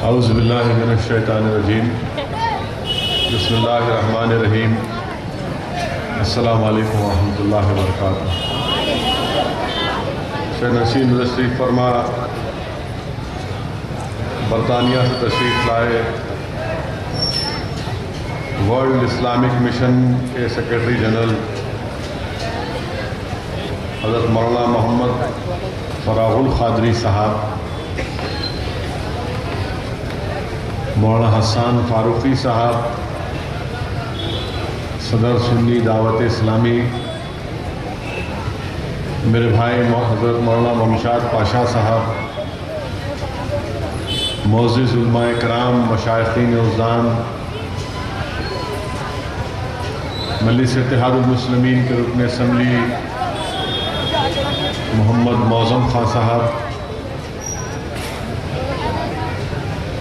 اعوذ باللہ من الشیطان الرجیم بسم اللہ الرحمن الرحیم السلام علیکم ورحمۃ اللہ وبرکاتہ۔ شیخ نسیم تشریف فرما برطانیہ سے تشریف لائے ورلڈ اسلامک مشن کے سیکرٹری جنرل حضرت مولانا محمد فراغ القادری صاحب، مولانا حسان فاروقی صاحب، صدر سنی دعوت اسلامی، میرے بھائی حضرت مولانا ممشاد پاشا صاحب، معزز علماء کرام، مشائخین عظام، مجلس اتحاد المسلمین کے رکن اسمبلی محمد معظم خان صاحب،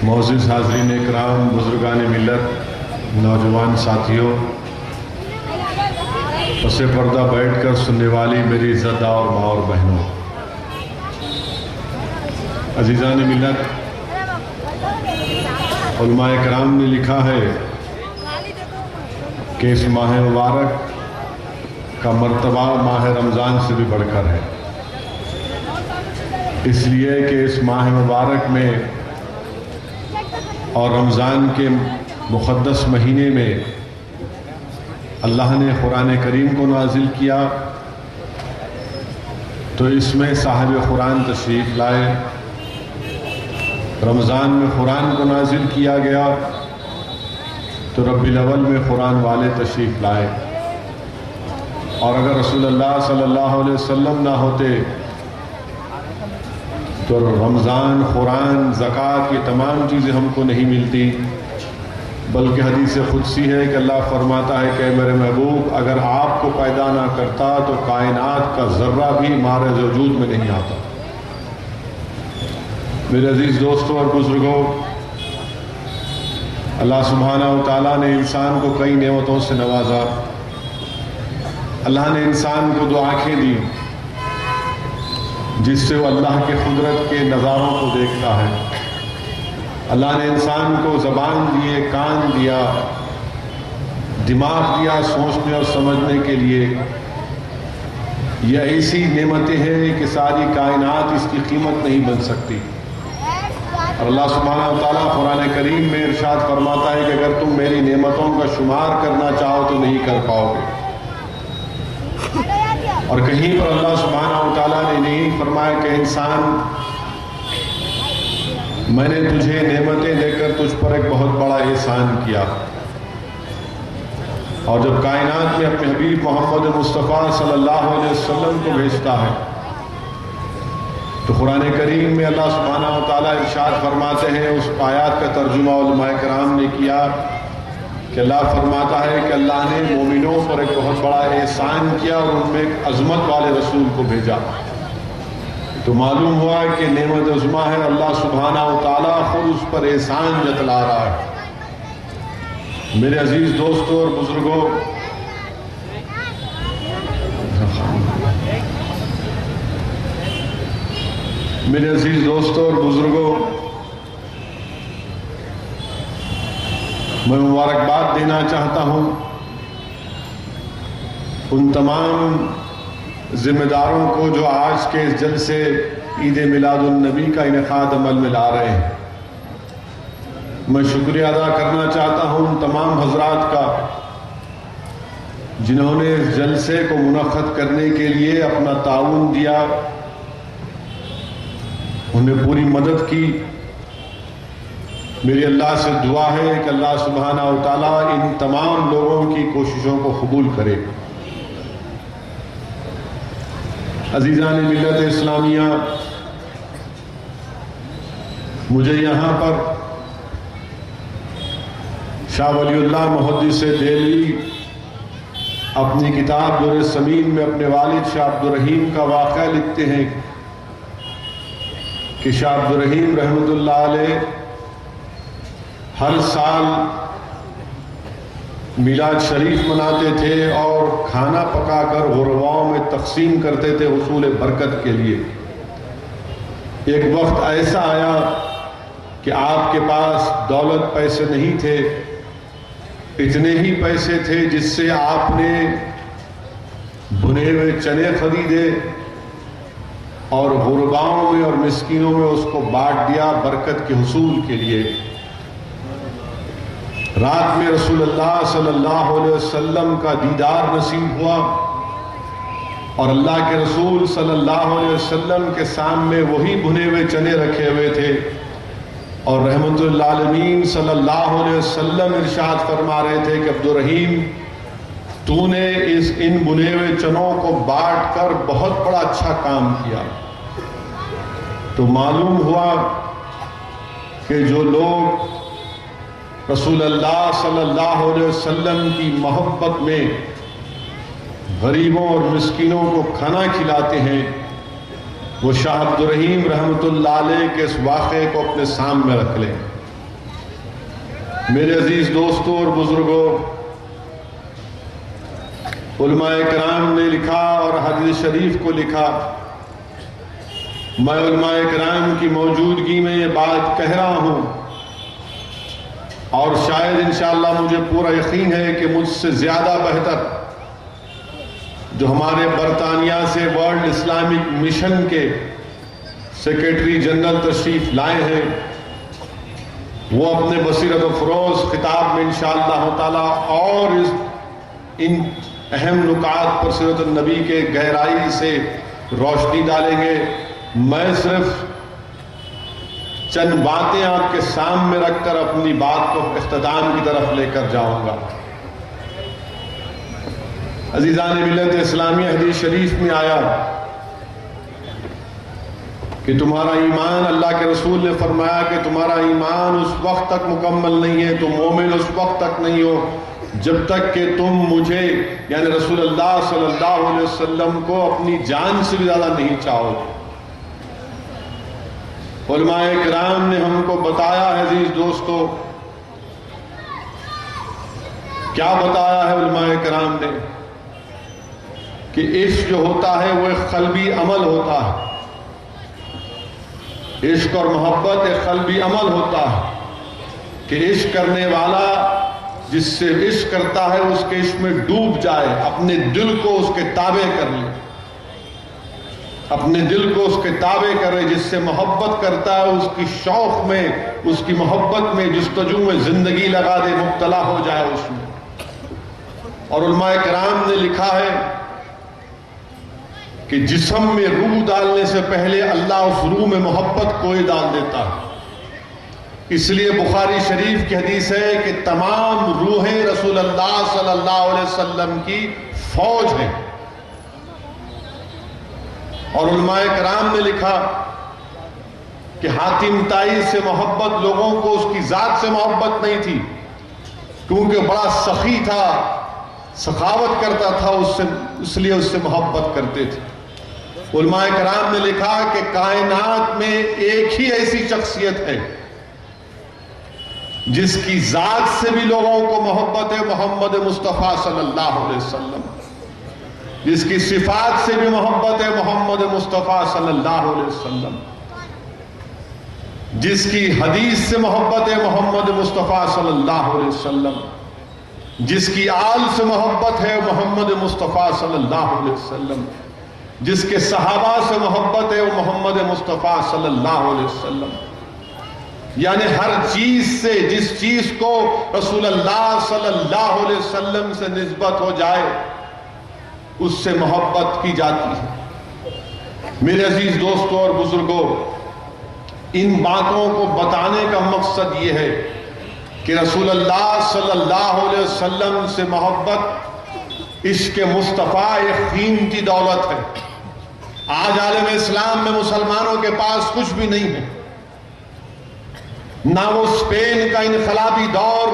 معزز حاضرین اکرام، بزرگان ملت، نوجوان ساتھیوں، پس پردہ بیٹھ کر سننے والی میری عزت دار ماں اور بہنوں، عزیزان ملت، علماء کرام نے لکھا ہے کہ اس ماہ مبارک کا مرتبہ ماہ رمضان سے بھی بڑھ کر ہے، اس لیے کہ اس ماہ مبارک میں اور رمضان کے مقدس مہینے میں اللہ نے قرآن کریم کو نازل کیا، تو اس میں صاحب قرآن تشریف لائے۔ رمضان میں قرآن کو نازل کیا گیا تو ربیع الاول میں قرآن والے تشریف لائے، اور اگر رسول اللہ صلی اللہ علیہ وسلم نہ ہوتے تو رمضان، قرآن، زکوٰۃ، یہ تمام چیزیں ہم کو نہیں ملتی، بلکہ حدیث قدسی ہے کہ اللہ فرماتا ہے کہ میرے محبوب اگر آپ کو پیدا نہ کرتا تو کائنات کا ذرہ بھی معرض وجود میں نہیں آتا۔ میرے عزیز دوستوں اور بزرگوں، اللہ سبحانہ و تعالیٰ نے انسان کو کئی نعمتوں سے نوازا۔ اللہ نے انسان کو دو آنکھیں دی جس سے وہ اللہ کے قدرت کے نظاروں کو دیکھتا ہے۔ اللہ نے انسان کو زبان دیے، کان دیا، دماغ دیا سوچنے اور سمجھنے کے لیے۔ یہ ایسی نعمتیں ہیں کہ ساری کائنات اس کی قیمت نہیں بن سکتی، اور اللہ سبحانہ و تعالیٰ قرآن کریم میں ارشاد فرماتا ہے کہ اگر تم میری نعمتوں کا شمار کرنا چاہو تو نہیں کر پاؤ گے۔ اور کہیں پر اللہ سبحانہ و تعالیٰ نے نہیں فرمایا کہ انسان، میں نے تجھے نعمتیں دے کر تجھ پر ایک بہت بڑا احسان کیا۔ اور جب کائنات میں اپنے حبیب محمد مصطفیٰ صلی اللہ علیہ وسلم کو بھیجتا ہے تو قرآن کریم میں اللہ سبحانہ و تعالیٰ ارشاد فرماتے ہیں، اس آیات کا ترجمہ علماء کرام نے کیا کہ اللہ فرماتا ہے کہ اللہ نے مومنوں پر ایک بہت بڑا احسان کیا اور ان میں ایک عظمت والے رسول کو بھیجا۔ تو معلوم ہوا کہ نعمت عظمیٰ ہے، اللہ سبحانہ و تعالیٰ خود اس پر احسان جتلا رہا ہے۔ میرے عزیز دوستوں اور بزرگوں، میں مبارکباد دینا چاہتا ہوں ان تمام ذمہ داروں کو جو آج کے اس جلسے عید میلاد النبی کا انعقاد عمل میں لا رہے ہیں۔ میں شکریہ ادا کرنا چاہتا ہوں ان تمام حضرات کا جنہوں نے اس جلسے کو منعقد کرنے کے لیے اپنا تعاون دیا، انہیں پوری مدد کی۔ میری اللہ سے دعا ہے کہ اللہ سبحانہ و تعالیٰ ان تمام لوگوں کی کوششوں کو قبول کرے۔ عزیزان ملت اسلامیہ، مجھے یہاں پر شاہ ولی اللہ محدث دہلوی اپنی کتاب در ثمین میں اپنے والد شاہ عبد الرحیم کا واقعہ لکھتے ہیں کہ شاہ عبد الرحیم رحمۃ اللہ علیہ ہر سال میلاد شریف مناتے تھے اور کھانا پکا کر غرباؤں میں تقسیم کرتے تھے حصول برکت کے لیے۔ ایک وقت ایسا آیا کہ کہ آپ کے پاس دولت پیسے نہیں تھے، اتنے ہی پیسے تھے جس سے آپ نے بنے ہوئے چنے خریدے اور غرباؤں میں اور مسکینوں میں اس کو بانٹ دیا برکت کے حصول کے لیے۔ رات میں رسول اللہ صلی اللہ علیہ وسلم کا دیدار نصیب ہوا اور اللہ کے رسول صلی اللہ علیہ وسلم کے سامنے وہی بھنے ہوئے چنے رکھے ہوئے تھے، اور رحمت للعالمین صلی اللہ علیہ وسلم ارشاد فرما رہے تھے کہ عبدالرحیم، تو نے ان بنے ہوئے چنوں کو بانٹ کر بہت بڑا اچھا کام کیا۔ تو معلوم ہوا کہ جو لوگ رسول اللہ صلی اللہ علیہ وسلم کی محبت میں غریبوں اور مسکینوں کو کھانا کھلاتے ہیں، وہ شاہ عبدالرحیم رحمت اللہ علیہ کے اس واقعے کو اپنے سامنے رکھ لیں۔ میرے عزیز دوستوں اور بزرگوں، علماء کرام نے لکھا اور حدیث شریف کو لکھا، میں علماء کرام کی موجودگی میں یہ بات کہہ رہا ہوں، اور شاید انشاءاللہ مجھے پورا یقین ہے کہ مجھ سے زیادہ بہتر جو ہمارے برطانیہ سے ورلڈ اسلامک مشن کے سیکریٹری جنرل تشریف لائے ہیں، وہ اپنے بصیرت و فروز خطاب میں انشاءاللہ تعالی اور ان اہم نکات پر سیرت النبی کے گہرائی سے روشنی ڈالیں گے۔ میں صرف چند باتیں آپ کے سامنے رکھ کر اپنی بات کو اختتام کی طرف لے کر جاؤں گا۔ عزیزان ملت اسلامی، حدیث شریف میں آیا کہ تمہارا ایمان، اللہ کے رسول نے فرمایا کہ تمہارا ایمان اس وقت تک مکمل نہیں ہے، تم مومن اس وقت تک نہیں ہو جب تک کہ تم مجھے یعنی رسول اللہ صلی اللہ علیہ وسلم کو اپنی جان سے بھی زیادہ نہیں چاہو۔ علماء کرام نے ہم کو بتایا ہے عزیز دوستو، کیا بتایا ہے علماء کرام نے کہ عشق جو ہوتا ہے وہ ایک قلبی عمل ہوتا ہے، عشق اور محبت ایک قلبی عمل ہوتا ہے کہ عشق کرنے والا جس سے عشق کرتا ہے اس کے عشق میں ڈوب جائے، اپنے دل کو اس کے تابع کر لے، اپنے دل کو اس کے تابع کرے، جس سے محبت کرتا ہے اس کی شوق میں، اس کی محبت میں، جستجو میں زندگی لگا دے، مبتلا ہو جائے اس میں۔ اور علماء کرام نے لکھا ہے کہ جسم میں روح ڈالنے سے پہلے اللہ اس روح میں محبت کو ہی ڈال دیتا ہے۔ اس لیے بخاری شریف کی حدیث ہے کہ تمام روحیں رسول اللہ صلی اللہ علیہ وسلم کی فوج ہیں۔ اور علماء کرام نے لکھا کہ حاتم طائی سے محبت لوگوں کو اس کی ذات سے محبت نہیں تھی، کیونکہ بڑا سخی تھا، سخاوت کرتا تھا، اس لیے اس سے محبت کرتے تھے۔ علماء کرام نے لکھا کہ کائنات میں ایک ہی ایسی شخصیت ہے جس کی ذات سے بھی لوگوں کو محبت ہے، محمد مصطفیٰ صلی اللہ علیہ وسلم۔ جس کی صفات سے بھی محبت ہے، محمد مصطفیٰ صلی اللہ علیہ وسلم۔ جس کی حدیث سے محبت ہے، محمد مصطفیٰ صلی اللہ علیہ وسلم۔ جس کی آل سے محبت ہے، محمد مصطفیٰ صلی اللہ علیہ وسلم۔ جس کے صحابہ سے محبت ہے، وہ محمد مصطفیٰ صلی اللہ علیہ وسلم۔ یعنی ہر چیز سے، جس چیز کو رسول اللہ صلی اللہ علیہ وسلم سے نسبت ہو جائے اس سے محبت کی جاتی ہے۔ میرے عزیز دوستوں اور بزرگوں، ان باتوں کو بتانے کا مقصد یہ ہے کہ رسول اللہ صلی اللہ علیہ وسلم سے محبت عشق مصطفیٰ ایک قیمتی دولت ہے۔ آج عالم اسلام میں مسلمانوں کے پاس کچھ بھی نہیں ہے، نہ وہ اسپین کا انقلابی دور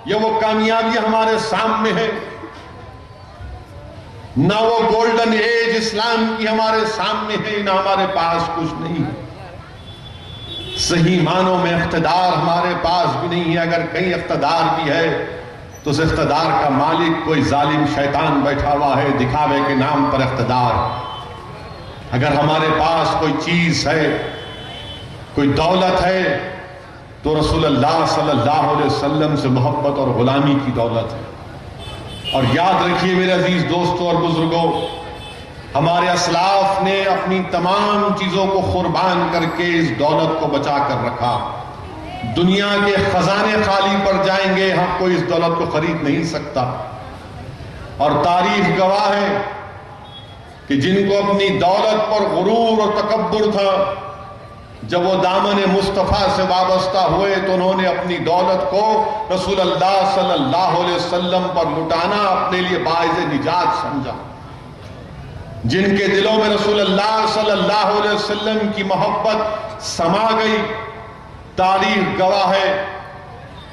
یا وہ کامیابی ہمارے سامنے ہے، نہ وہ گولڈن ایج اسلام کی ہمارے سامنے ہے، نہ ہمارے پاس کچھ نہیں ہے۔ صحیح معنوں میں اقتدار ہمارے پاس بھی نہیں ہے، اگر کہیں اقتدار بھی ہے تو اس اقتدار کا مالک کوئی ظالم شیطان بیٹھا ہوا ہے، دکھاوے کے نام پر اقتدار۔ اگر ہمارے پاس کوئی چیز ہے، کوئی دولت ہے، تو رسول اللہ صلی اللہ علیہ وسلم سے محبت اور غلامی کی دولت ہے۔ اور یاد رکھیے میرے عزیز دوستوں اور بزرگوں، ہمارے اسلاف نے اپنی تمام چیزوں کو قربان کر کے اس دولت کو بچا کر رکھا۔ دنیا کے خزانے خالی پر جائیں گے، ہم کوئی اس دولت کو خرید نہیں سکتا۔ اور تاریخ گواہ ہے کہ جن کو اپنی دولت پر غرور اور تکبر تھا، جب وہ دامن مصطفیٰ سے وابستہ ہوئے تو انہوں نے اپنی دولت کو رسول اللہ صلی اللہ علیہ وسلم پر لٹانا اپنے لیے باعث نجات سمجھا۔ جن کے دلوں میں رسول اللہ صلی اللہ علیہ وسلم کی محبت سما گئی، تاریخ گواہ ہے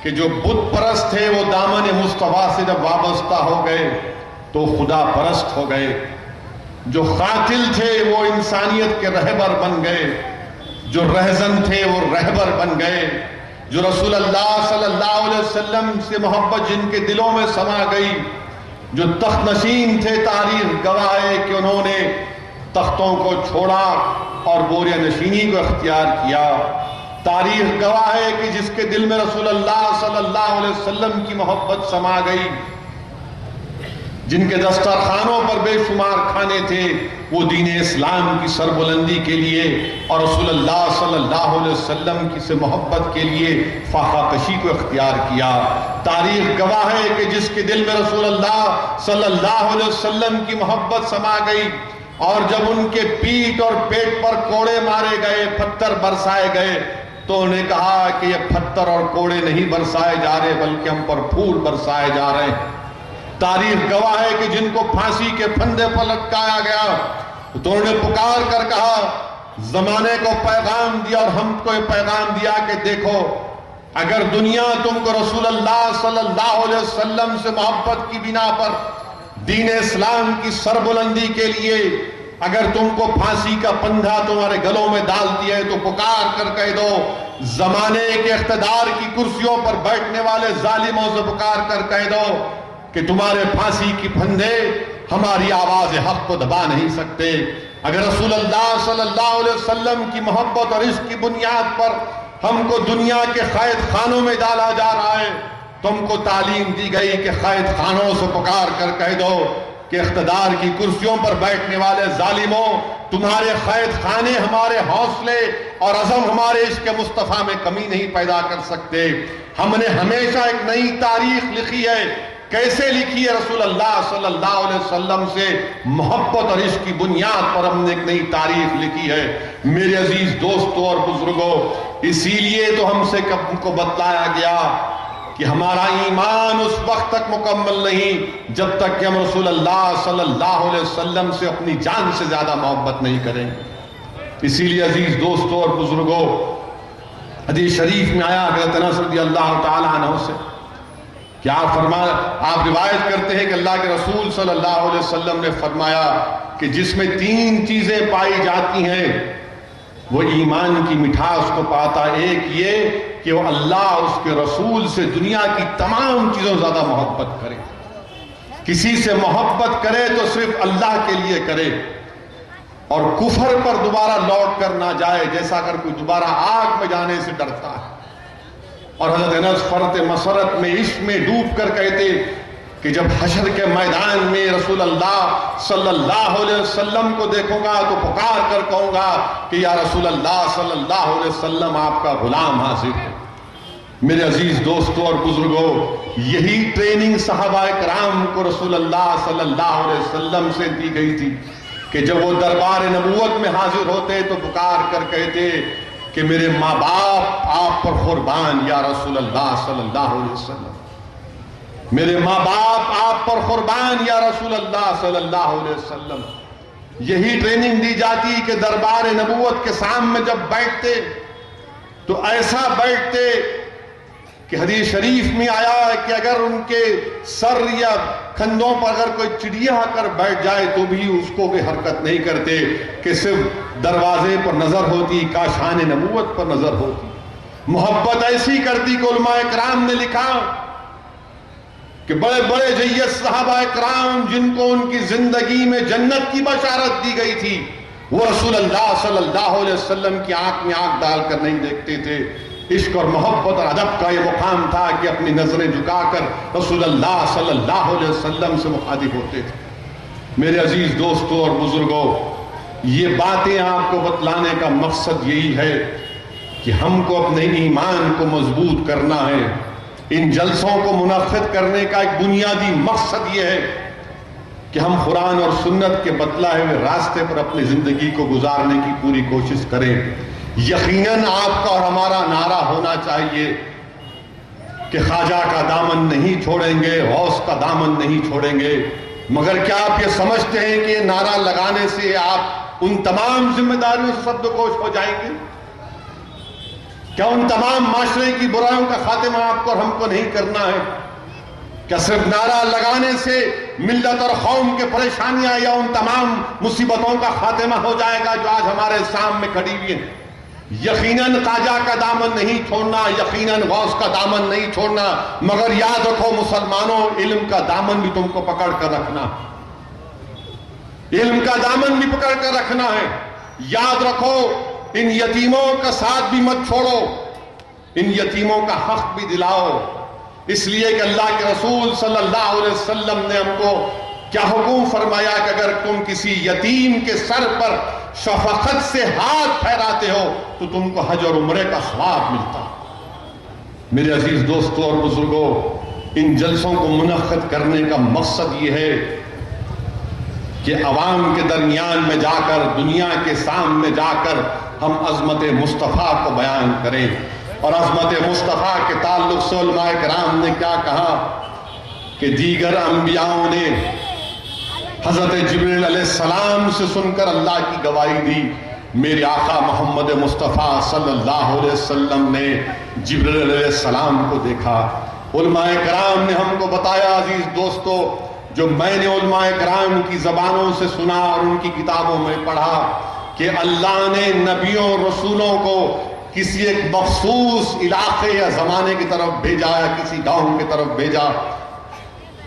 کہ جو بت پرست تھے وہ دامن مصطفیٰ سے جب وابستہ ہو گئے تو خدا پرست ہو گئے۔ جو قاتل تھے وہ انسانیت کے رہبر بن گئے، جو رہزن تھے وہ رہبر بن گئے۔ جو رسول اللہ صلی اللہ علیہ وسلم سے محبت جن کے دلوں میں سما گئی، جو تخت نشین تھے، تاریخ گواہ ہے کہ انہوں نے تختوں کو چھوڑا اور بوریہ نشینی کو اختیار کیا۔ تاریخ گواہ ہے کہ جس کے دل میں رسول اللہ صلی اللہ علیہ وسلم کی محبت سما گئی، جن کے دسترخوانوں پر بے شمار کھانے تھے، وہ دین اسلام کی سربلندی کے لیے اور رسول اللہ صلی اللہ علیہ وسلم کی سے محبت کے لیے فاقہ کشی کو اختیار کیا۔ تاریخ گواہ ہے کہ جس کے دل میں رسول اللہ صلی اللہ علیہ وسلم کی محبت سما گئی اور جب ان کے پیٹھ اور پیٹ پر کوڑے مارے گئے، پتھر برسائے گئے، تو انہوں نے کہا کہ یہ پتھر اور کوڑے نہیں برسائے جا رہے بلکہ ہم پر پھول برسائے جا رہے ہیں۔ تاریخ گواہ ہے کہ جن کو پھانسی کے پھندے پر لٹکایا گیا تو انہوں نے پکار کر کہا، زمانے کو پیغام دیا اور ہم کو پیغام دیا کہ دیکھو، اگر دنیا تم کو رسول اللہ صلی اللہ علیہ وسلم سے محبت کی بنا پر دین اسلام کی سربلندی کے لیے اگر تم کو پھانسی کا پندھا تمہارے گلوں میں ڈالتی ہے تو پکار کر کہہ دو، زمانے کے اقتدار کی کرسیوں پر بیٹھنے والے ظالموں سے پکار کر کہہ دو کہ تمہارے پھانسی کی پھندے ہماری آواز حق کو دبا نہیں سکتے۔ اگر رسول اللہ صلی اللہ علیہ وسلم کی محبت اور عشق کی بنیاد پر ہم کو دنیا کے قید خانوں میں ڈالا جا رہا ہے، تم کو تعلیم دی گئی کہ قید خانوں سے پکار کر کہہ دو کہ اقتدار کی کرسیوں پر بیٹھنے والے ظالموں، تمہارے قید خانے ہمارے حوصلے اور عزم ہمارے عشق مصطفیٰ میں کمی نہیں پیدا کر سکتے۔ ہم نے ہمیشہ ایک نئی تاریخ لکھی ہے۔ کیسے لکھی ہے؟ رسول اللہ صلی اللہ علیہ وسلم سے محبت اور عشق کی بنیاد پر ہم نے ایک نئی تاریخ لکھی ہے۔ میرے عزیز دوستوں اور بزرگوں، اسی لیے تو ہم سے کو بتلایا گیا کہ ہمارا ایمان اس وقت تک مکمل نہیں جب تک کہ ہم رسول اللہ صلی اللہ علیہ وسلم سے اپنی جان سے زیادہ محبت نہیں کریں۔ اسی لیے عزیز دوستوں اور بزرگوں، حدیث شریف میں آیا حضرت انس رضی اللہ تعالیٰ عنہ سے کہ آپ روایت کرتے ہیں کہ اللہ کے رسول صلی اللہ علیہ وسلم نے فرمایا کہ جس میں 3 چیزیں پائی جاتی ہیں وہ ایمان کی مٹھاس کو پاتا۔ ایک یہ کہ وہ اللہ اس کے رسول سے دنیا کی تمام چیزوں زیادہ محبت کرے، کسی سے محبت کرے تو صرف اللہ کے لیے کرے، اور کفر پر دوبارہ لوٹ کر نہ جائے، جیسا اگر کوئی دوبارہ آگ میں جانے سے ڈرتا ہے۔ اور حضرت انس فرط مسرت میں عشق میں ڈوب کر کہتے کہ جب حشر کے میدان میں رسول اللہ صلی اللہ علیہ وسلم کو دیکھوں گا تو پکار کر کہوں گا کہ یا رسول اللہ صلی اللہ علیہ وسلم آپ کا غلام حاضر ہے۔ میرے عزیز دوستوں اور بزرگوں، یہی ٹریننگ صحابہ کرام کو رسول اللہ صلی اللہ علیہ وسلم سے دی گئی تھی کہ جب وہ دربار نبوت میں حاضر ہوتے تو پکار کر کہتے کہ میرے ماں باپ آپ پر قربان یا رسول اللہ صلی اللہ علیہ وسلم، میرے ماں باپ آپ پر قربان یا رسول اللہ صلی اللہ علیہ وسلم۔ یہی ٹریننگ دی جاتی کہ دربار نبوت کے سامنے جب بیٹھتے تو ایسا بیٹھتے کہ حدیث شریف میں آیا ہے کہ اگر ان کے سر یا کندھوں پر اگر کوئی چڑیا آ کر بیٹھ جائے تو بھی اس کو کوئی حرکت نہیں کرتے، کہ صرف دروازے پر نظر ہوتی، کاشان نبوت پر نظر ہوتی۔ محبت ایسی کرتی کہ علماء کرام نے لکھا کہ بڑے بڑے جیت صحابہ کرام جن کو ان کی زندگی میں جنت کی بشارت دی گئی تھی، وہ رسول اللہ صلی اللہ علیہ وسلم کی آنکھ میں آنکھ ڈال کر نہیں دیکھتے تھے، عشق اور محبت اور ادب کا یہ مقام تھا کہ اپنی نظریں جھکا کر رسول اللہ صلی اللہ علیہ وسلم سے مخاطب ہوتے تھے۔ میرے عزیز دوستوں اور بزرگوں، یہ باتیں آپ کو بتلانے کا مقصد یہی ہے کہ ہم کو اپنے ایمان کو مضبوط کرنا ہے۔ ان جلسوں کو منعقد کرنے کا ایک بنیادی مقصد یہ ہے کہ ہم قرآن اور سنت کے بتلائے ہوئے راستے پر اپنی زندگی کو گزارنے کی پوری کوشش کریں۔ یقیناً آپ کا اور ہمارا نعرہ ہونا چاہیے کہ خواجہ کا دامن نہیں چھوڑیں گے، غوث کا دامن نہیں چھوڑیں گے۔ مگر کیا آپ یہ سمجھتے ہیں کہ یہ نعرہ لگانے سے آپ ان تمام ذمہ داریوں سے سبکدوش ہو جائیں گے؟ کیا ان تمام معاشرے کی برائیوں کا خاتمہ آپ کو اور ہم کو نہیں کرنا ہے؟ کیا صرف نعرہ لگانے سے ملت اور قوم کے پریشانیاں یا ان تمام مصیبتوں کا خاتمہ ہو جائے گا جو آج ہمارے سامنے کھڑی ہوئی ہیں؟ یقیناً خواجہ کا دامن نہیں چھوڑنا، یقیناً غوث کا دامن نہیں چھوڑنا، مگر یاد رکھو مسلمانوں، علم کا دامن بھی تم کو پکڑ کر رکھنا، علم کا دامن بھی پکڑ کر رکھنا ہے۔ یاد رکھو ان یتیموں کا ساتھ بھی مت چھوڑو، ان یتیموں کا حق بھی دلاؤ، اس لیے کہ اللہ کے رسول صلی اللہ علیہ وسلم نے ہم کو کیا حکم فرمایا کہ اگر تم کسی یتیم کے سر پر شفقت سے ہاتھ پھیراتے ہو تو تم کو حج اور عمرے کا ثواب ملتا۔ میرے عزیز دوستوں اور بزرگوں، ان جلسوں کو منعقد کرنے کا مقصد یہ ہے کہ عوام کے درمیان میں جا کر، دنیا کے سامنے جا کر ہم عظمت مصطفیٰ کو بیان کریں۔ اور عظمت مصطفیٰ کے تعلق سے علماء کرام نے کیا کہا کہ دیگر انبیاءوں نے حضرت جبریل علیہ السلام سے سن کر اللہ کی گواہی دی، میرے آقا محمد مصطفیٰ صلی اللہ علیہ وسلم نے جبریل علیہ السلام کو دیکھا۔ علماء کرام نے ہم کو بتایا، عزیز دوستو، جو میں نے علماء کرام کی زبانوں سے سنا اور ان کی کتابوں میں پڑھا کہ اللہ نے نبیوں رسولوں کو کسی ایک مخصوص علاقے یا زمانے کی طرف بھیجا یا کسی گاؤں کی طرف بھیجا،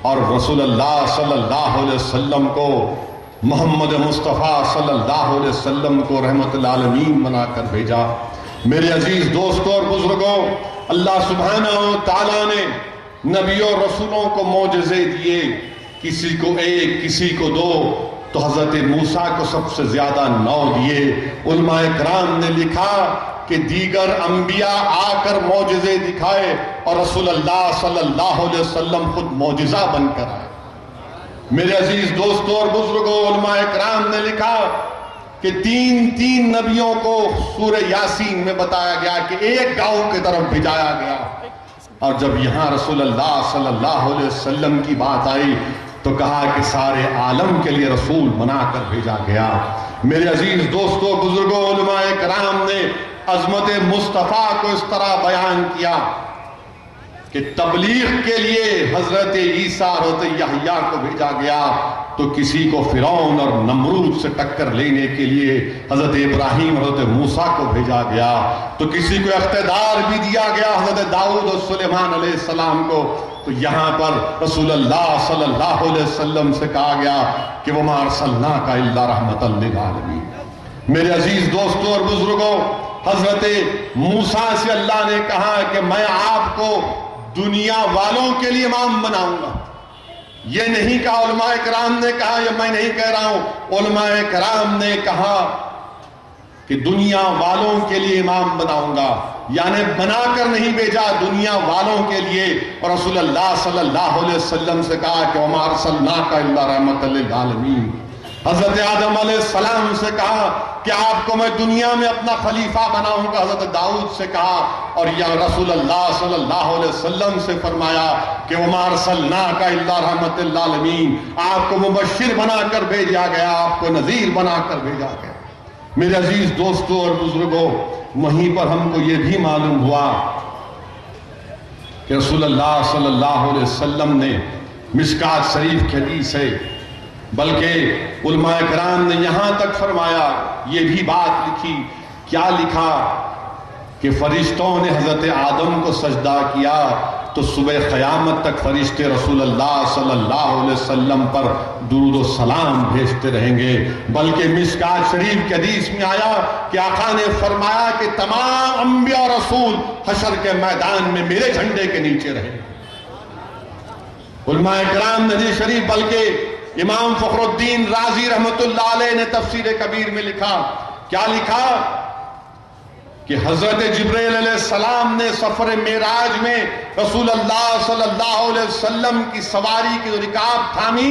اور رسول اللہ صلی اللہ علیہ وسلم کو، محمد مصطفیٰ صلی اللہ علیہ وسلم کو رحمت العالمین بنا کر بھیجا۔ میرے عزیز دوستوں اور بزرگوں، اللہ سبحانہ و تعالیٰ نے نبیوں اور رسولوں کو معجزے دیے، کسی کو ایک، کسی کو دو، تو حضرت موسیٰ کو سب سے زیادہ 9 دیے۔ علماء کرام نے لکھا کہ دیگر انبیاء آ کر معجزے دکھائے اور رسول اللہ صلی اللہ علیہ وسلم خود معجزہ بن کر آئے۔ میرے عزیز دوستوں اور بزرگوں، علماء کرام نے لکھا کہ تین نبیوں کو سورہ یاسین میں بتایا گیا کہ ایک گاؤں کی طرف بھیجایا گیا، اور جب یہاں رسول اللہ صلی اللہ علیہ وسلم کی بات آئی تو کہا کہ سارے عالم کے لیے رسول بنا کر بھیجا گیا۔ میرے عزیز دوستوں بزرگوں، علماء کرام نے عظمت مصطفیٰ کو اس طرح بیان کیا کہ تبلیغ کے لیے حضرت عیسیٰ حضرت یحییٰ کو بھیجا گیا، تو کسی کو فرعون اور نمرود سے ٹکر لینے کے لیے حضرت ابراہیم حضرت موسیٰ کو بھیجا گیا، تو کسی کو اقتدار بھی دیا گیا حضرت داؤد اور سلیمان علیہ السلام کو، تو یہاں پر رسول اللہ صلی اللہ علیہ وسلم سے کہا گیا کہ وَمَا أَرْسَلْنَاكَ إِلَّا رَحْمَةً لِلْعَالَمِينَ۔ میرے عزیز دوستوں اور بزرگوں، حضرت موسیٰ سے اللہ نے کہا کہ میں آپ کو دنیا والوں کے لیے امام بناؤں گا۔ یہ نہیں کہا، علماء کرام نے کہا، یہ میں نہیں کہہ رہا ہوں، علماء کرام نے کہا کہ دنیا والوں کے لیے امام بناؤں گا، یعنی بنا کر نہیں بھیجا، دنیا والوں کے لیے۔ اور رسول اللہ صلی اللہ علیہ وسلم سے کہا کہ وَمَا أَرْسَلْنَاكَ إِلَّا رَحْمَةً لِلْعَالَمِينَ۔ حضرت آدم علیہ السلام سے کہا کہ آپ کو میں دنیا میں اپنا خلیفہ بناؤں گا، حضرت داؤد سے کہا، اور یا رسول اللہ صلی اللہ علیہ وسلم سے فرمایا کہ وَمَا أَرْسَلْنَاكَ إِلَّا رَحْمَةً لِلْعَالَمِينَ۔ آپ کو مبشر بنا کر بھیجا گیا، آپ کو نذیر بنا کر بھیجا گیا۔ میرے عزیز دوستوں اور بزرگوں، وہیں پر ہم کو یہ بھی معلوم ہوا کہ رسول اللہ صلی اللہ علیہ وسلم نے، مشکات شریف کی حدیث ہے، بلکہ علماء کرام نے یہاں تک فرمایا، یہ بھی بات لکھی، کیا لکھا کہ فرشتوں نے حضرت آدم کو سجدہ کیا تو صبح قیامت تک فرشتے رسول اللہ صلی اللہ علیہ وسلم پر درود و سلام بھیجتے رہیں گے۔ بلکہ مشکات شریف کے حدیث میں آیا کہ آقا نے فرمایا کہ تمام انبیاء اور رسول حشر کے میدان میں میرے جھنڈے کے نیچے رہیں گے۔ علماء کرام نے حدیث شریف، بلکہ امام فخر الدین رازی رحمت اللہ علیہ نے تفسیر کبیر میں لکھا، کیا لکھا کہ حضرت جبرائیل علیہ السلام نے سفر معراج میں رسول اللہ صلی اللہ علیہ وسلم کی سواری کی جو رکاب تھامی،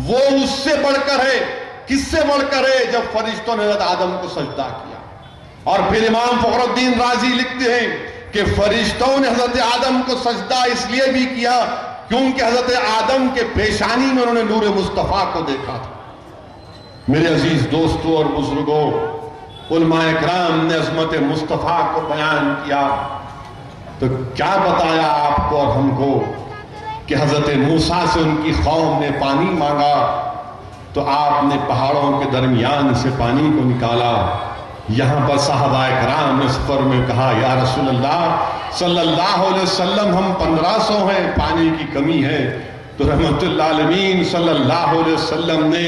وہ اس سے بڑھ کر ہے، کس سے بڑھ کر ہے، جب فرشتوں نے حضرت آدم کو سجدہ کیا۔ اور پھر امام فخر الدین رازی لکھتے ہیں کہ فرشتوں نے حضرت آدم کو سجدہ اس لیے بھی کیا کیونکہ حضرت آدم کے پیشانی میں انہوں نے نور مصطفیٰ کو دیکھا تھا۔ میرے عزیز دوستوں اور بزرگوں، علماء اکرام نے عظمت مصطفیٰ کو بیان کیا تو کیا بتایا آپ کو اور ہم کو کہ حضرت موسیٰ سے ان کی قوم نے پانی مانگا تو آپ نے پہاڑوں کے درمیان سے پانی کو نکالا۔ یہاں پر صحابہ اکرام نے سفر میں کہا، یا رسول اللہ صلی اللہ علیہ وسلم ہم 1500 ہیں، پانی کی کمی ہے۔ تو رحمت اللہ علیہ صلی اللہ علیہ وسلم نے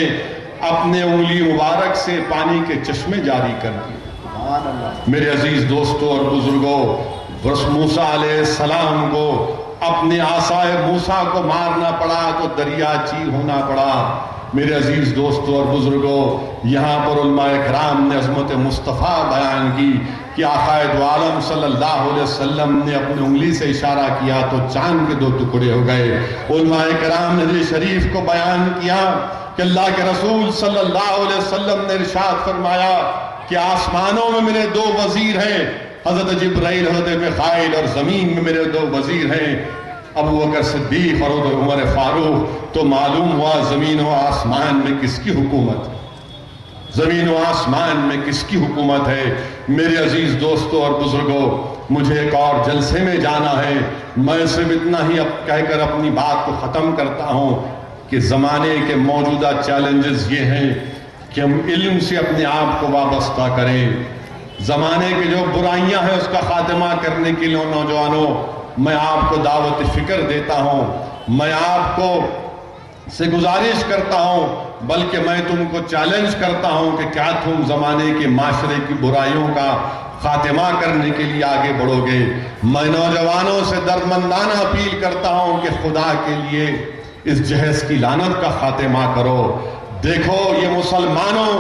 اپنے انگلی مبارک سے پانی کے چشمے جاری کر دیے۔ میرے عزیز دوستوں اور بزرگوں، موسیٰ علیہ السلام کو اپنے عصائے موسیٰ کو مارنا پڑا تو دریا چیر ہونا پڑا۔ میرے عزیز دوستوں اور بزرگوں، یہاں پر علماء اکرام نے عظمت مصطفیٰ بیان کی کہ آقا دو عالم صلی اللہ علیہ وسلم نے اپنی انگلی سے اشارہ کیا تو چاند کے 2 ٹکڑے ہو گئے۔ علماء اکرام نے حدیث شریف کو بیان کیا کہ اللہ کے رسول صلی اللہ علیہ وسلم نے ارشاد فرمایا کہ آسمانوں میں میرے 2 وزیر ہیں، حضرت جبرائیل حضرت میکائیل، اور زمین میں میرے 2 وزیر ہیں، ابو بکر صدیق اور عمر فاروق۔ تو معلوم ہوا زمین و آسمان میں کس کی حکومت ہے، زمین و آسمان میں کس کی حکومت ہے۔ میرے عزیز دوستوں اور بزرگوں، مجھے ایک اور جلسے میں جانا ہے، میں صرف اتنا ہی کہہ کر اپنی بات کو ختم کرتا ہوں کہ زمانے کے موجودہ چیلنجز یہ ہیں کہ ہم علم سے اپنے آپ کو وابستہ کریں۔ زمانے کی جو برائیاں ہیں اس کا خاتمہ کرنے کے لیے نوجوانوں، میں آپ کو دعوت فکر دیتا ہوں، میں آپ کو سے گزارش کرتا ہوں، بلکہ میں تم کو چیلنج کرتا ہوں کہ کیا تم زمانے کے معاشرے کی برائیوں کا خاتمہ کرنے کے لیے آگے بڑھو گے۔ میں نوجوانوں سے دردمندانہ اپیل کرتا ہوں کہ خدا کے لیے اس جہیز کی لعنت کا خاتمہ کرو۔ دیکھو، یہ مسلمانوں،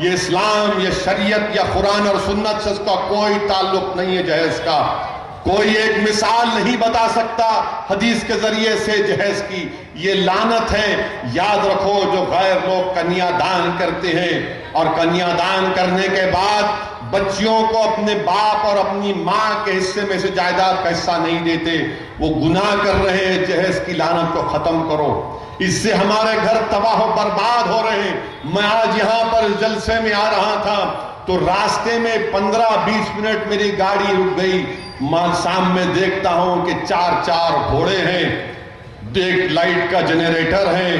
یہ اسلام، یہ شریعت یا قرآن اور سنت سے اس کا کوئی تعلق نہیں ہے۔ جہیز کا کوئی ایک مثال نہیں بتا سکتا حدیث کے ذریعے سے جہیز کی، یہ لعنت ہے۔ یاد رکھو، جو غیر لوگ کنیا دان کرتے ہیں اور کنیا دان کرنے کے بعد بچیوں کو اپنے باپ اور اپنی ماں کے حصے میں سے جائیداد کا حصہ نہیں دیتے، وہ گناہ کر رہے ہیں۔ جہیز کی لعنت کو ختم کرو، اس سے ہمارے گھر تباہ و برباد ہو رہے ہیں۔ میں آج یہاں پر اس جلسے میں آ رہا تھا تو راستے میں 15-20 منٹ میری گاڑی رک گئی، سامنے دیکھتا ہوں کہ 4 گھوڑے ہیں، ایک لائٹ کا جنریٹر ہے،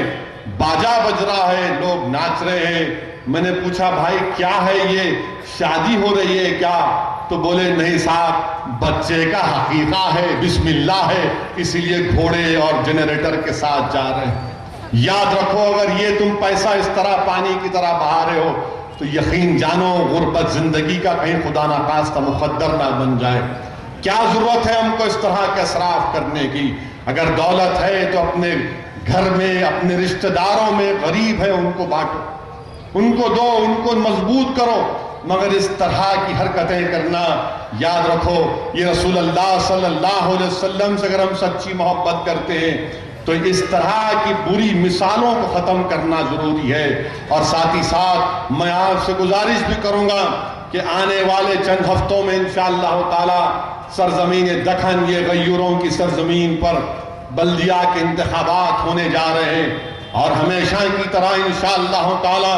باجا بج رہا ہے، لوگ ناچ رہے ہیں۔ میں نے پوچھا، بھائی کیا ہے یہ، شادی ہو رہی ہے کیا؟ تو بولے نہیں صاحب، بچے کا حقیقہ ہے، بسم اللہ ہے، اسی لیے گھوڑے اور جنریٹر کے ساتھ جا رہے ہیں۔ یاد رکھو، اگر یہ تم پیسہ اس طرح پانی کی طرح بہا رہے ہو تو یقین جانو غربت زندگی کا کہیں خدا نخواستہ مقدر نہ بن جائے۔ کیا ضرورت ہے ہم کو اس طرح کا اسراف کرنے کی؟ اگر دولت ہے تو اپنے گھر میں، اپنے رشتہ داروں میں غریب ہے ان کو بانٹو، ان کو دو، ان کو مضبوط کرو، مگر اس طرح کی حرکتیں کرنا، یاد رکھو یہ رسول اللہ صلی اللہ علیہ وسلم سے اگر ہم سچی محبت کرتے ہیں تو اس طرح کی بری مثالوں کو ختم کرنا ضروری ہے۔ اور ساتھ ہی ساتھ میں آپ سے گزارش بھی کروں گا کہ آنے والے چند ہفتوں میں انشاءاللہ تعالی سرزمین دکن، یہ غیوروں کی سرزمین پر بلدیہ کے انتخابات ہونے جا رہے ہیں، اور ہمیشہ کی طرح انشاءاللہ تعالی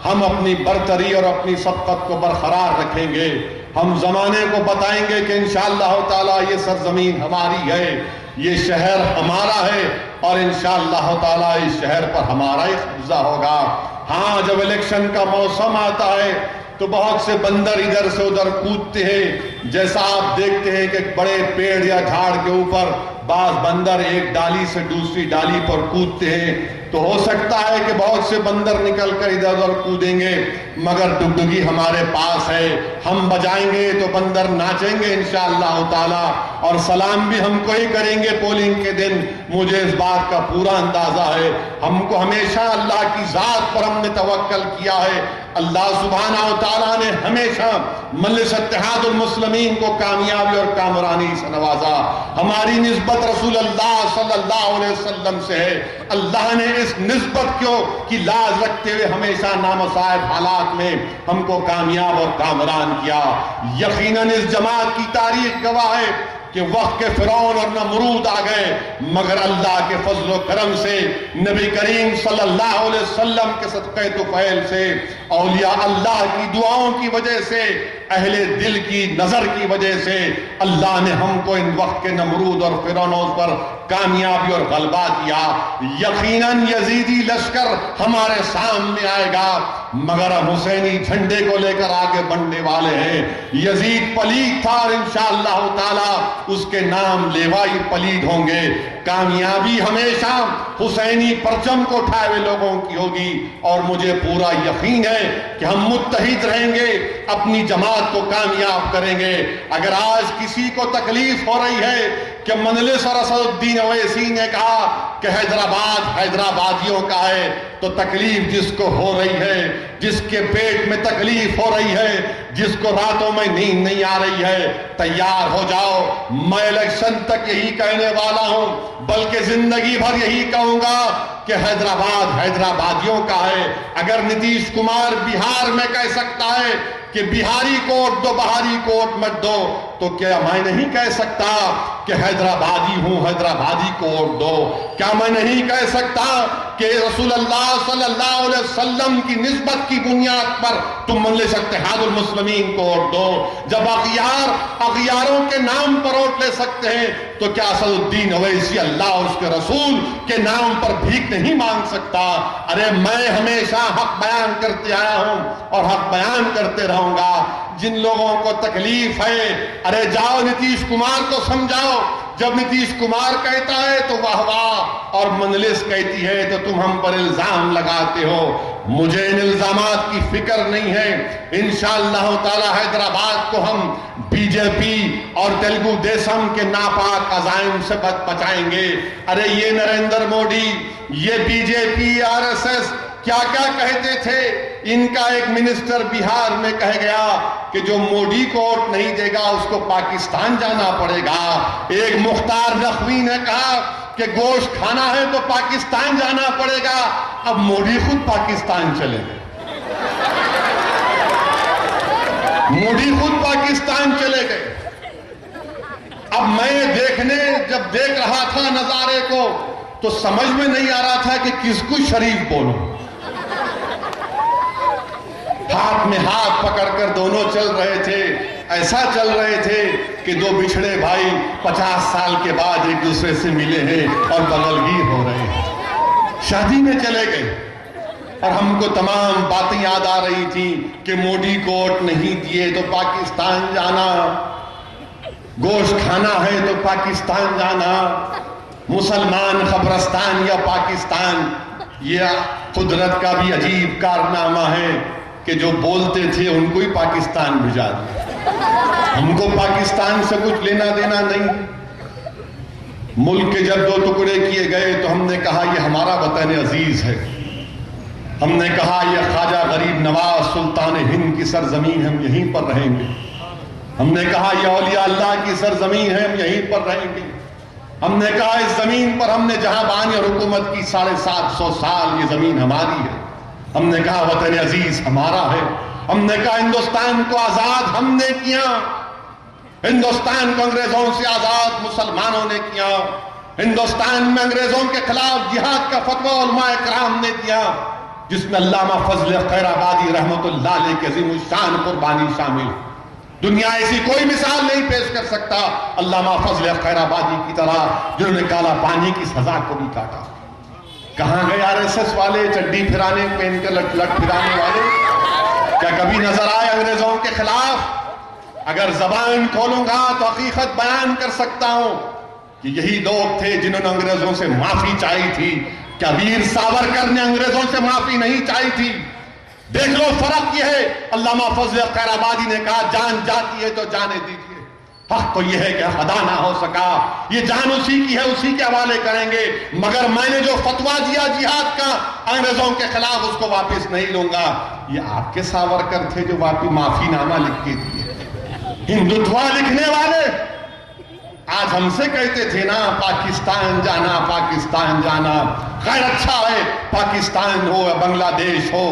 ہم اپنی برتری اور اپنی سبقت کو برقرار رکھیں گے۔ ہم زمانے کو بتائیں گے کہ انشاءاللہ تعالی یہ سرزمین ہماری ہے، یہ شہر ہمارا ہے، اور انشاءاللہ تعالی اس شہر پر ہمارا ہی قبضہ ہوگا۔ ہاں، جب الیکشن کا موسم آتا ہے تو بہت سے بندر ادھر سے ادھر کودتے ہیں، جیسا آپ دیکھتے ہیں کہ ایک بڑے پیڑ یا جھاڑ کے اوپر بعض بندر ایک ڈالی سے دوسری ڈالی پر کودتے ہیں، تو ہو سکتا ہے کہ بہت سے بندر نکل کر ادھر ادھر کودیں گے، مگر ڈگڈگی ہمارے پاس ہے، ہم بجائیں گے تو بندر ناچیں گے انشاءاللہ تعالی، اور سلام بھی ہم کو ہی کریں گے پولنگ کے دن۔ مجھے اس بات کا پورا اندازہ ہے، ہم کو ہمیشہ اللہ کی ذات پر ہم نے توکل کیا ہے۔ اللہ سبحانہ و تعالیٰ نے ہمیشہ مجلس اتحاد المسلمین کو کامیابی اور کامرانی سے نوازا۔ ہماری نسبت رسول اللہ صلی اللہ علیہ وسلم سے ہے، اللہ نے اس نسبت کی لاز رکھتے ہوئے ہمیشہ نامصائب حالات میں ہم کو کامیاب اور کامران کیا۔ یقیناً اس جماعت کی تاریخ گواہ ہے کہ وقت کے فرعون اور نمرود آ گئے، مگر اللہ کے فضل و کرم سے، نبی کریم صلی اللہ علیہ وسلم کے صدقہ طفیل سے، اولیاء اللہ کی دعاؤں کی وجہ سے، اہل دل کی نظر کی وجہ سے اللہ نے ہم کو ان وقت کے نمرود اور فرعونوں پر کامیابی اور غلبہ دیا۔ یقیناً یزیدی لشکر ہمارے سامنے آئے گا، مگر ہم حسینی جھنڈے کو لے کر آگے بڑھنے والے ہیں۔ یزید پلید تھا اور انشاءاللہ تعالی اس کے نام لیوائی پلید ہوں گے۔ کامیابی ہمیشہ حسینی پرچم کو اٹھائے ہوئے لوگوں کی ہوگی، اور مجھے پورا یقین ہے کہ ہم متحد رہیں گے، اپنی جماعت کو کامیاب کریں گے۔ اگر آج کسی کو تکلیف ہو رہی ہے کہ مجلس اور اسد الدین اویسی نے کہا کہ حیدرآباد حیدرآبادیوں کا ہے، تو تکلیف جس کو ہو رہی ہے، جس کے پیٹ میں تکلیف ہو رہی ہے، جس کو راتوں میں نیند نہیں آ رہی ہے، تیار ہو جاؤ۔ میں الیکشن تک یہی کہنے والا ہوں، بلکہ زندگی بھر یہی کہوں گا کہ حیدرآباد حیدرآبادیوں کا ہے۔ اگر نتیش کمار بہار میں کہہ سکتا ہے کہ بہاری کوٹ دو بہاری کوٹ مت دو، تو کیا میں نہیں کہہ سکتا کہ حیدرآبادی ہوں حیدرآبادی کوٹ دو؟ کیا میں نہیں کہہ سکتا کہ رسول اللہ صلی اللہ علیہ وسلم کی نسبت کی بنیاد پر تم مجلس اتحاد المسلمین کو ووٹ دو؟ جب اغیاروں کے نام پر ووٹ لے سکتے ہیں، تو کیا اسد الدین اویسی اللہ اور اس کے رسول کے نام پر بھیک نہیں مانگ سکتا؟ ارے میں ہمیشہ حق بیان کرتے آیا ہوں اور حق بیان کرتے رہوں گا۔ جن لوگوں کو تکلیف ہے، ارے جاؤ نتیش کمار کو سمجھاؤ۔ جب نتیش کمار کہتا ہے تو واہ واہ، اور مجلس کہتی ہے تو تم ہم پر الزام لگاتے ہو۔ مجھے ان الزامات کی فکر نہیں ہے۔ انشاءاللہ تعالی حیدرآباد کو ہم بی جے پی اور تیلگو دیشم کے ناپاک عزائم سے بچائیں گے۔ ارے یہ نریندر مودی، یہ بی جے پی، آر ایس ایس کیا کیا کہتے تھے؟ ان کا ایک منسٹر بہار میں کہہ گیا کہ جو مودی کو ووٹ نہیں دے گا اس کو پاکستان جانا پڑے گا۔ ایک مختار نقوی نے کہا کہ گوشت کھانا ہے تو پاکستان جانا پڑے گا۔ اب مودی خود پاکستان چلے گئے، مودی خود پاکستان چلے گئے۔ اب میں جب دیکھ رہا تھا نظارے کو تو سمجھ میں نہیں آ رہا تھا کہ کس کو شریف بولوں۔ ہاتھ میں ہاتھ پکڑ کر دونوں چل رہے تھے، ایسا چل رہے تھے کہ دو بچھڑے بھائی 50 سال کے بعد ایک دوسرے سے ملے ہیں اور بغلگیر ہو رہے ہیں۔ شادی میں چلے گئے اور ہم کو تمام باتیں یاد آ رہی تھی کہ مودی کو ووٹ نہیں دیے تو پاکستان جانا، گوشت کھانا ہے تو پاکستان جانا، مسلمان قبرستان یا پاکستان۔ یہ قدرت کا بھی عجیب کارنامہ ہے کہ جو بولتے تھے ان کو ہی پاکستان بھجا دیا۔ ہم کو پاکستان سے کچھ لینا دینا نہیں۔ ملک کے جب دو ٹکڑے کیے گئے تو ہم نے کہا یہ ہمارا وطن عزیز ہے، ہم نے کہا یہ خواجہ غریب نواز سلطان ہند کی سرزمین ہے، ہم یہیں پر رہیں گے۔ ہم نے کہا یہ اولیاء اللہ کی سرزمین ہے، ہم یہیں پر رہیں گے۔ ہم نے کہا اس زمین پر ہم نے جہاں بانی اور حکومت کی 750 سال، یہ زمین ہماری ہے۔ ہم نے کہا وطن عزیز ہمارا ہے۔ ہم نے کہا ہندوستان کو آزاد ہم نے کیا، ہندوستان کو انگریزوں سے آزاد مسلمانوں نے کیا، ہندوستان میں انگریزوں کے خلاف جہاد کا فتویٰ علماء کرام نے دیا، جس میں علامہ فضل خیر آبادی رحمت اللہ علیہ کے عظیم الشان قربانی شامل۔ دنیا ایسی کوئی مثال نہیں پیش کر سکتا علامہ فضل خیر آبادی کی طرح، جنہوں نے کالا پانی کی سزا کو بھی کاٹا۔ کہاں گئے آر ایس ایس والے، چڈی پھرانے پہن کے لٹ پھرانے والے؟ کیا کبھی نظر آئے انگریزوں کے خلاف؟ اگر زبان کھولوں گا تو حقیقت بیان کر سکتا ہوں کہ یہی لوگ تھے جنہوں نے انگریزوں سے معافی چاہی تھی. کیا ویر ساورکر نے انگریزوں سے معافی نہیں چاہی تھی؟ دیکھ لو فرق یہ ہے. علامہ فضل خیر آبادی نے کہا جان جاتی ہے تو جانے دیجیے. حق تو یہ ہے کہ خدا نہ ہو سکا، یہ جان اسی کی ہے، اسی کے حوالے کریں گے، مگر میں نے جو فتویٰ دیا جہاد کا انگریزوں کے خلاف اس کو واپس نہیں لوں گا. یہ آپ کے ساورکر تھے جو واپس معافی نامہ لکھ کے دیے. ہندوتوا لکھنے والے آج ہم سے کہتے تھے نا پاکستان جانا، پاکستان جانا. خیر اچھا ہے، پاکستان ہو یا بنگلہ دیش ہو،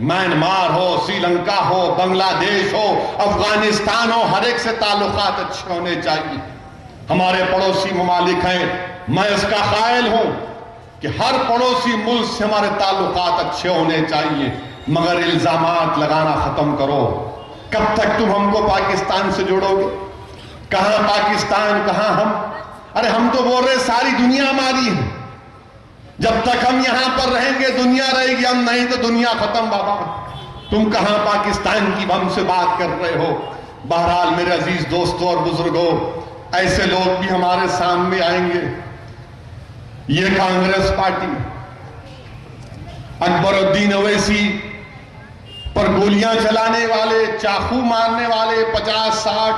میانمار ہو، سری لنکا ہو، بنگلہ دیش ہو، افغانستان ہو، ہر ایک سے تعلقات اچھے ہونے چاہیے. ہمارے پڑوسی ممالک ہیں، میں اس کا قائل ہوں کہ ہر پڑوسی ملک سے ہمارے تعلقات اچھے ہونے چاہیے، مگر الزامات لگانا ختم کرو. کب تک تم ہم کو پاکستان سے جوڑو گے؟ کہاں پاکستان، کہاں ہم؟ ارے ہم تو بول رہے ساری دنیا ہماری ہے. جب تک ہم یہاں پر رہیں گے دنیا رہے گی، ہم نہیں تو دنیا ختم. بابا تم کہاں پاکستان کی ہم سے بات کر رہے ہو؟ بہرحال میرے عزیز دوستوں اور بزرگوں، ایسے لوگ بھی ہمارے سامنے آئیں گے. یہ کانگریس پارٹی اکبر الدین اویسی پر گولیاں چلانے والے، چاقو مارنے والے 50-60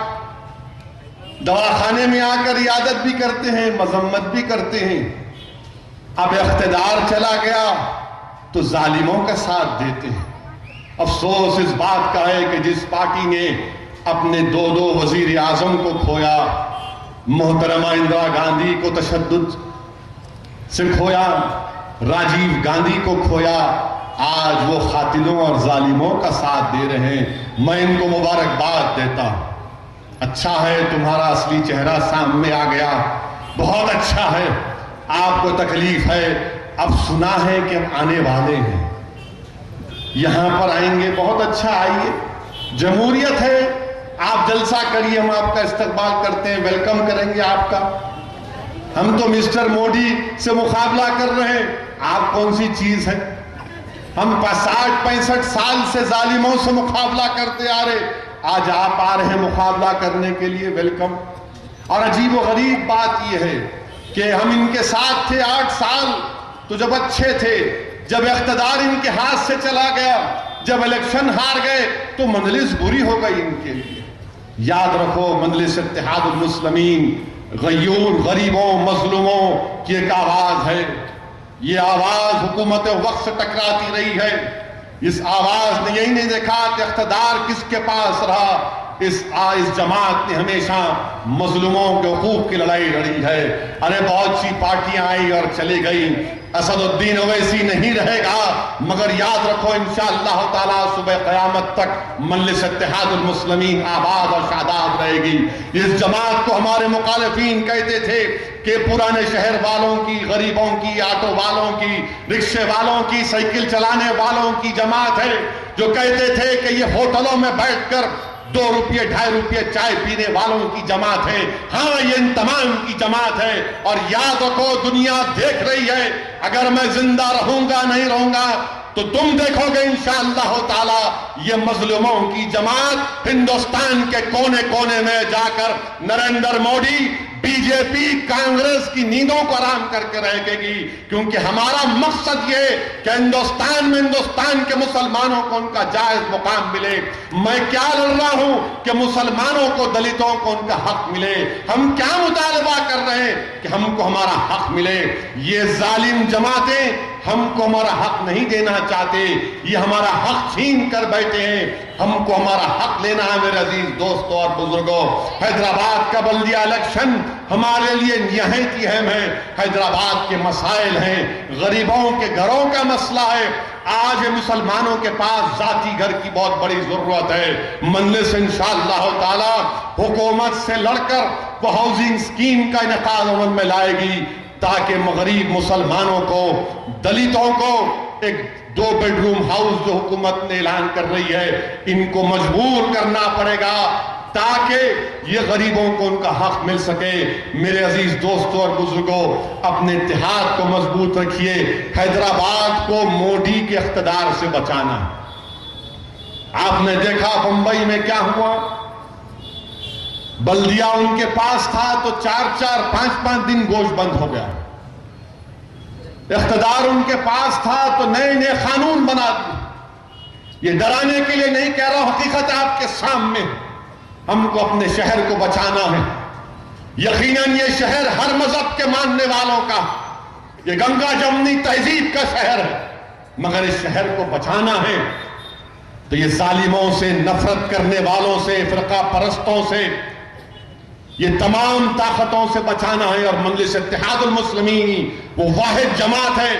دواخانے میں آ کر عیادت بھی کرتے ہیں، مذمت بھی کرتے ہیں. اب اقتدار چلا گیا تو ظالموں کا ساتھ دیتے ہیں. افسوس اس بات کا ہے کہ جس پارٹی نے اپنے 2 وزیر اعظم کو کھویا، محترمہ اندرا گاندھی کو تشدد سے کھویا، راجیو گاندھی کو کھویا، آج وہ قاتلوں اور ظالموں کا ساتھ دے رہے ہیں. میں ان کو مبارکباد دیتا ہوں. اچھا ہے تمہارا اصلی چہرہ سامنے آ گیا، بہت اچھا ہے. آپ کو تکلیف ہے، اب سنا ہے کہ ہم آنے والے ہیں، یہاں پر آئیں گے. بہت اچھا، آئیے، جمہوریت ہے، آپ جلسہ کریے، ہم آپ کا استقبال کرتے ہیں، ویلکم کریں گے آپ کا. ہم تو مسٹر مودی سے مقابلہ کر رہے ہیں، آپ کون سی چیز ہے؟ ہم 60-65 سال سے ظالموں سے مقابلہ کرتے آ رہے، آج آپ آ رہے ہیں مقابلہ کرنے کے لیے، ویلکم. اور عجیب و غریب بات یہ ہے کہ ہم ان کے ساتھ تھے 8 سال تو جب اچھے تھے، جب اقتدار ان کے ہاتھ سے چلا گیا، جب الیکشن ہار گئے تو مجلس بری ہو گئی ان کے لیے. یاد رکھو مجلس اتحاد المسلمین غیور، غریبوں، مظلوموں کی ایک آواز ہے. یہ آواز حکومت وقت سے ٹکراتی رہی ہے. اس آواز نے یہی نہیں دیکھا کہ اقتدار کس کے پاس رہا، اس جماعت نے ہمیشہ مظلوموں کے حقوق کی لڑائی لڑی ہے. ارے بہت سی پارٹیاں آئی اور چلی گئی، اسد الدین اویسی نہیں رہے گا، مگر یاد رکھو انشاءاللہ تعالی صبح قیامت تک مجلس اتحاد المسلمین آباد اور شاداب رہے گی. اس جماعت کو ہمارے مخالفین کہتے تھے کہ پرانے شہر والوں کی، غریبوں کی، آٹو والوں کی، رکشے والوں کی، سائیکل چلانے والوں کی جماعت ہے، جو کہتے تھے کہ یہ ہوٹلوں میں بیٹھ کر 2 روپے 2.5 روپے چائے پینے والوں کی جماعت ہے. ہاں یہ ان تمام کی جماعت ہے. اور یاد رکھو دنیا دیکھ رہی ہے، اگر میں زندہ رہوں گا نہیں رہوں گا تو تم دیکھو گے انشاءاللہ تعالی یہ مظلوموں کی جماعت ہندوستان کے کونے کونے میں جا کر نریندر مودی، بی جے پی، کانگریس کی نیندوں کو آرام کر کے رہے گی. کیونکہ ہمارا مقصد یہ کہ ہندوستان میں ہندوستان کے مسلمانوں کو ان کا جائز مقام ملے. میں کیا لڑ رہا ہوں کہ مسلمانوں کو، دلتوں کو ان کا حق ملے. ہم کیا مطالبہ کر رہے ہیں کہ ہم کو ہمارا حق ملے. یہ ظالم جماعتیں ہم کو ہمارا حق نہیں دینا چاہتے، یہ ہمارا حق چھین کر بیٹھے ہیں. ہم کو ہمارا حق لینا ہے میرے عزیز دوستوں اور بزرگوں. حیدرآباد کا بلدیہ الیکشن ہمارے لیے نہایت اہم ہے. حیدرآباد کے مسائل ہیں، غریبوں کے گھروں کا مسئلہ ہے. آج مسلمانوں کے پاس ذاتی گھر کی بہت بڑی ضرورت ہے. مجلس انشاءاللہ تعالی حکومت سے لڑ کر وہ ہاؤسنگ سکیم کا انعقاد عمل میں لائے گی تاکہ مغرب مسلمانوں کو، دلتوں کو ایک 2 بیڈ روم ہاؤس جو حکومت نے اعلان کر رہی ہے، ان کو مجبور کرنا پڑے گا تاکہ یہ غریبوں کو ان کا حق مل سکے. میرے عزیز دوستوں اور بزرگوں، اپنے اتحاد کو مضبوط رکھیے. حیدرآباد کو مودی کے اقتدار سے بچانا ہے. آپ نے دیکھا بمبئی میں کیا ہوا، بلدیہ ان کے پاس تھا تو 4-4 5-5 دن گوشت بند ہو گیا. اقتدار ان کے پاس تھا تو نئے نئے قانون بنا دیے. یہ ڈرانے کے لیے نہیں کہہ رہا ہوں، حقیقت آپ کے سامنے. ہم کو اپنے شہر کو بچانا ہے. یقیناً یہ شہر ہر مذہب کے ماننے والوں کا، یہ گنگا جمنی تہذیب کا شہر ہے، مگر اس شہر کو بچانا ہے تو یہ ظالموں سے، نفرت کرنے والوں سے، فرقہ پرستوں سے، یہ تمام طاقتوں سے بچانا ہے. اور مجلس اتحاد المسلمین وہ واحد جماعت ہے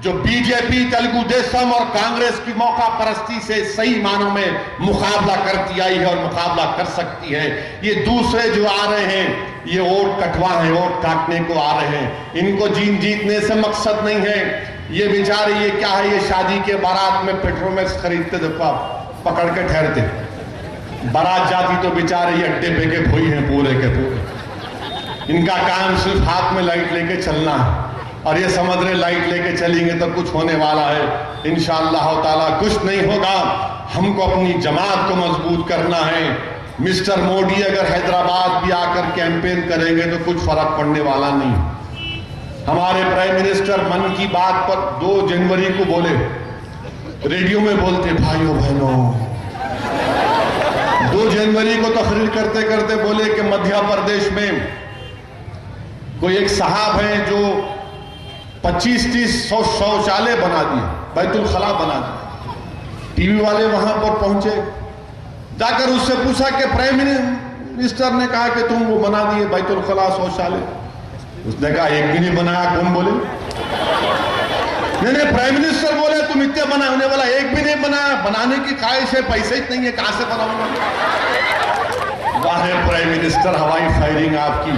جو بی جے پی، تلگو دیسم اور کانگریس کی موقع پرستی سے صحیح معنوں میں مقابلہ کرتی آئی ہے اور مقابلہ کر سکتی ہے. یہ دوسرے جو آ رہے ہیں یہ ووٹ کٹوا ہیں، ووٹ کاٹنے کو آ رہے ہیں. ان کو جیتنے سے مقصد نہیں ہے. یہ بیچارے یہ کیا ہے، یہ شادی کے بارات میں پیٹرومیکس خریدتے دفعہ پکڑ کے ٹھہرتے. بارات جاتی تو بیچارے یہ اڈے پہ کے بھوئی ہیں پورے کے پورے. ان کا کام صرف ہاتھ میں لائٹ لے کے چلنا ہے اور یہ سمجھ رہے لائٹ لے کے چلیں گے تو کچھ ہونے والا ہے. انشاءاللہ تعالیٰ کچھ نہیں ہوگا. ہم کو اپنی جماعت کو مضبوط کرنا ہے. مسٹر مودی اگر حیدرآباد بھی آ کر کیمپین کریں گے تو کچھ فرق پڑنے والا نہیں. ہمارے پرائم منسٹر من کی بات پر 2 جنوری کو بولے، ریڈیو میں بولتے بھائیوں بہنوں. 2 جنوری کو تقریر کرتے کرتے بولے کہ مدھیہ پردیش میں کوئی ایک صاحب ہیں جو 25-30 شوچالے بنا دیے، بیت الخلا بنا دیے. ٹی وی والے وہاں پر پہنچے، جا کر اس سے پوچھا کہ پرائم منسٹر نے کہا کہ تم وہ بنا دیے بیت الخلا شوچالے. اس نے کہا ایک بھی نہیں بنایا. کون بولے؟ نہیں پرائم منسٹر بولے تم اتنے بنا. انہیں بولا ایک بھی نہیں بنایا. بنانے کی خواہش ہے، پیسے ہی نہیں ہے، کہاں سے بناؤں گا؟ واہ پرائم منسٹر، ہوائی فائرنگ آپ کی.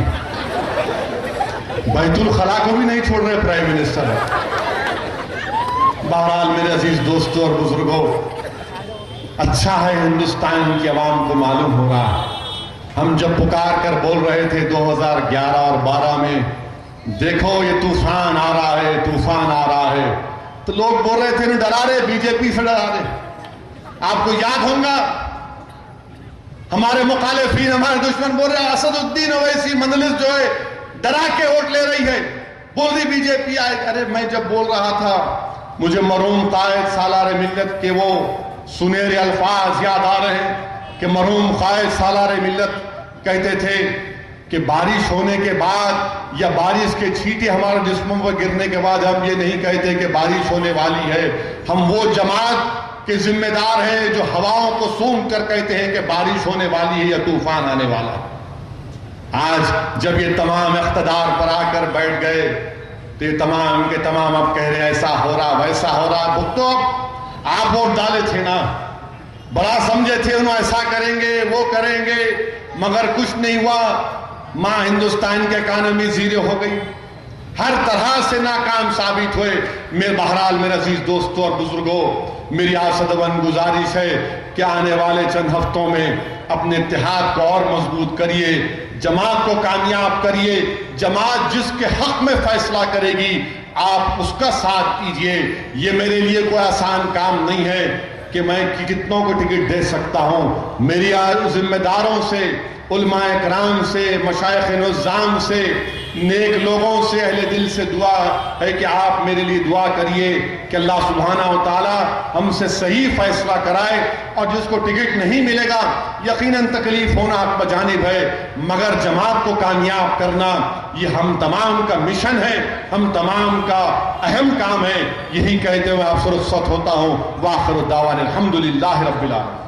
بیت الخلا کو بھی نہیں چھوڑ رہے پرائم منسٹر. بہرحال میرے عزیز دوستوں اور بزرگوں، اچھا ہے ہندوستان کی عوام کو معلوم ہوگا. ہم جب پکار کر بول رہے تھے 2011 اور 12 میں دیکھو یہ طوفان آ رہا ہے، طوفان آ رہا ہے، تو لوگ بول رہے تھے نہیں ڈرا رہے، بی جے پی سے ڈرا رہے. آپ کو یاد ہوگا ہمارے مخالفین، ہمارے دشمن بول رہے ہیں اسد الدین اویسی مجلس جو ہے ڈرا کے ووٹ لے رہی ہے، بول رہی بی جے پی آئے. ارے میں جب بول رہا تھا مجھے مرحوم قائد سالار ملت کے وہ سنہرے الفاظ یاد آ رہے ہیں کہ مرحوم قائد سالار ملت کہتے تھے کہ بارش ہونے کے بعد یا بارش کے چھینٹے ہمارے جسموں پر گرنے کے بعد ہم یہ نہیں کہتے کہ بارش ہونے والی ہے. ہم وہ جماعت کے ذمہ دار ہیں جو ہواؤں کو سونگ کر کہتے ہیں کہ بارش ہونے والی ہے یا طوفان آنے والا ہے. آج جب یہ تمام اقتدار پر آ کر بیٹھ گئے تو یہ تمام کے تمام اب کہہ رہے ہیں ایسا ہو رہا ویسا ہو رہا. بھگتو آپ ووٹ ڈالے تھے نا، بڑا سمجھے تھے انہوں ایسا کریں گے وہ کریں گے، مگر کچھ نہیں ہوا. ماں ہندوستان کی اکانومی زیرو ہو گئی، ہر طرح سے ناکام ثابت ہوئے. بہرحال میرے عزیز دوستوں اور بزرگوں، میری آسدوان گزارش ہے کہ آنے والے چند ہفتوں میں اپنے اتحاد کو اور مضبوط کریے، جماعت کو کامیاب کریے. جماعت جس کے حق میں فیصلہ کرے گی آپ اس کا ساتھ کیجئے. یہ میرے لیے کوئی آسان کام نہیں ہے کہ میں کتنوں کو ٹکٹ دے سکتا ہوں. میری ذمہ داروں سے، علماء کرام سے، مشائخ نظام سے، نیک لوگوں سے، اہل دل سے دعا ہے کہ آپ میرے لیے دعا کریے کہ اللہ سبحانہ و تعالی ہم سے صحیح فیصلہ کرائے. اور جس کو ٹکٹ نہیں ملے گا یقیناً تکلیف ہونا آپ کا جانب ہے، مگر جماعت کو کامیاب کرنا یہ ہم تمام کا مشن ہے، ہم تمام کا اہم کام ہے. یہی کہتے ہوئے آپ سے رخصت ہوتا ہوں. وآخر دعوانا الحمدللہ رب العالمین.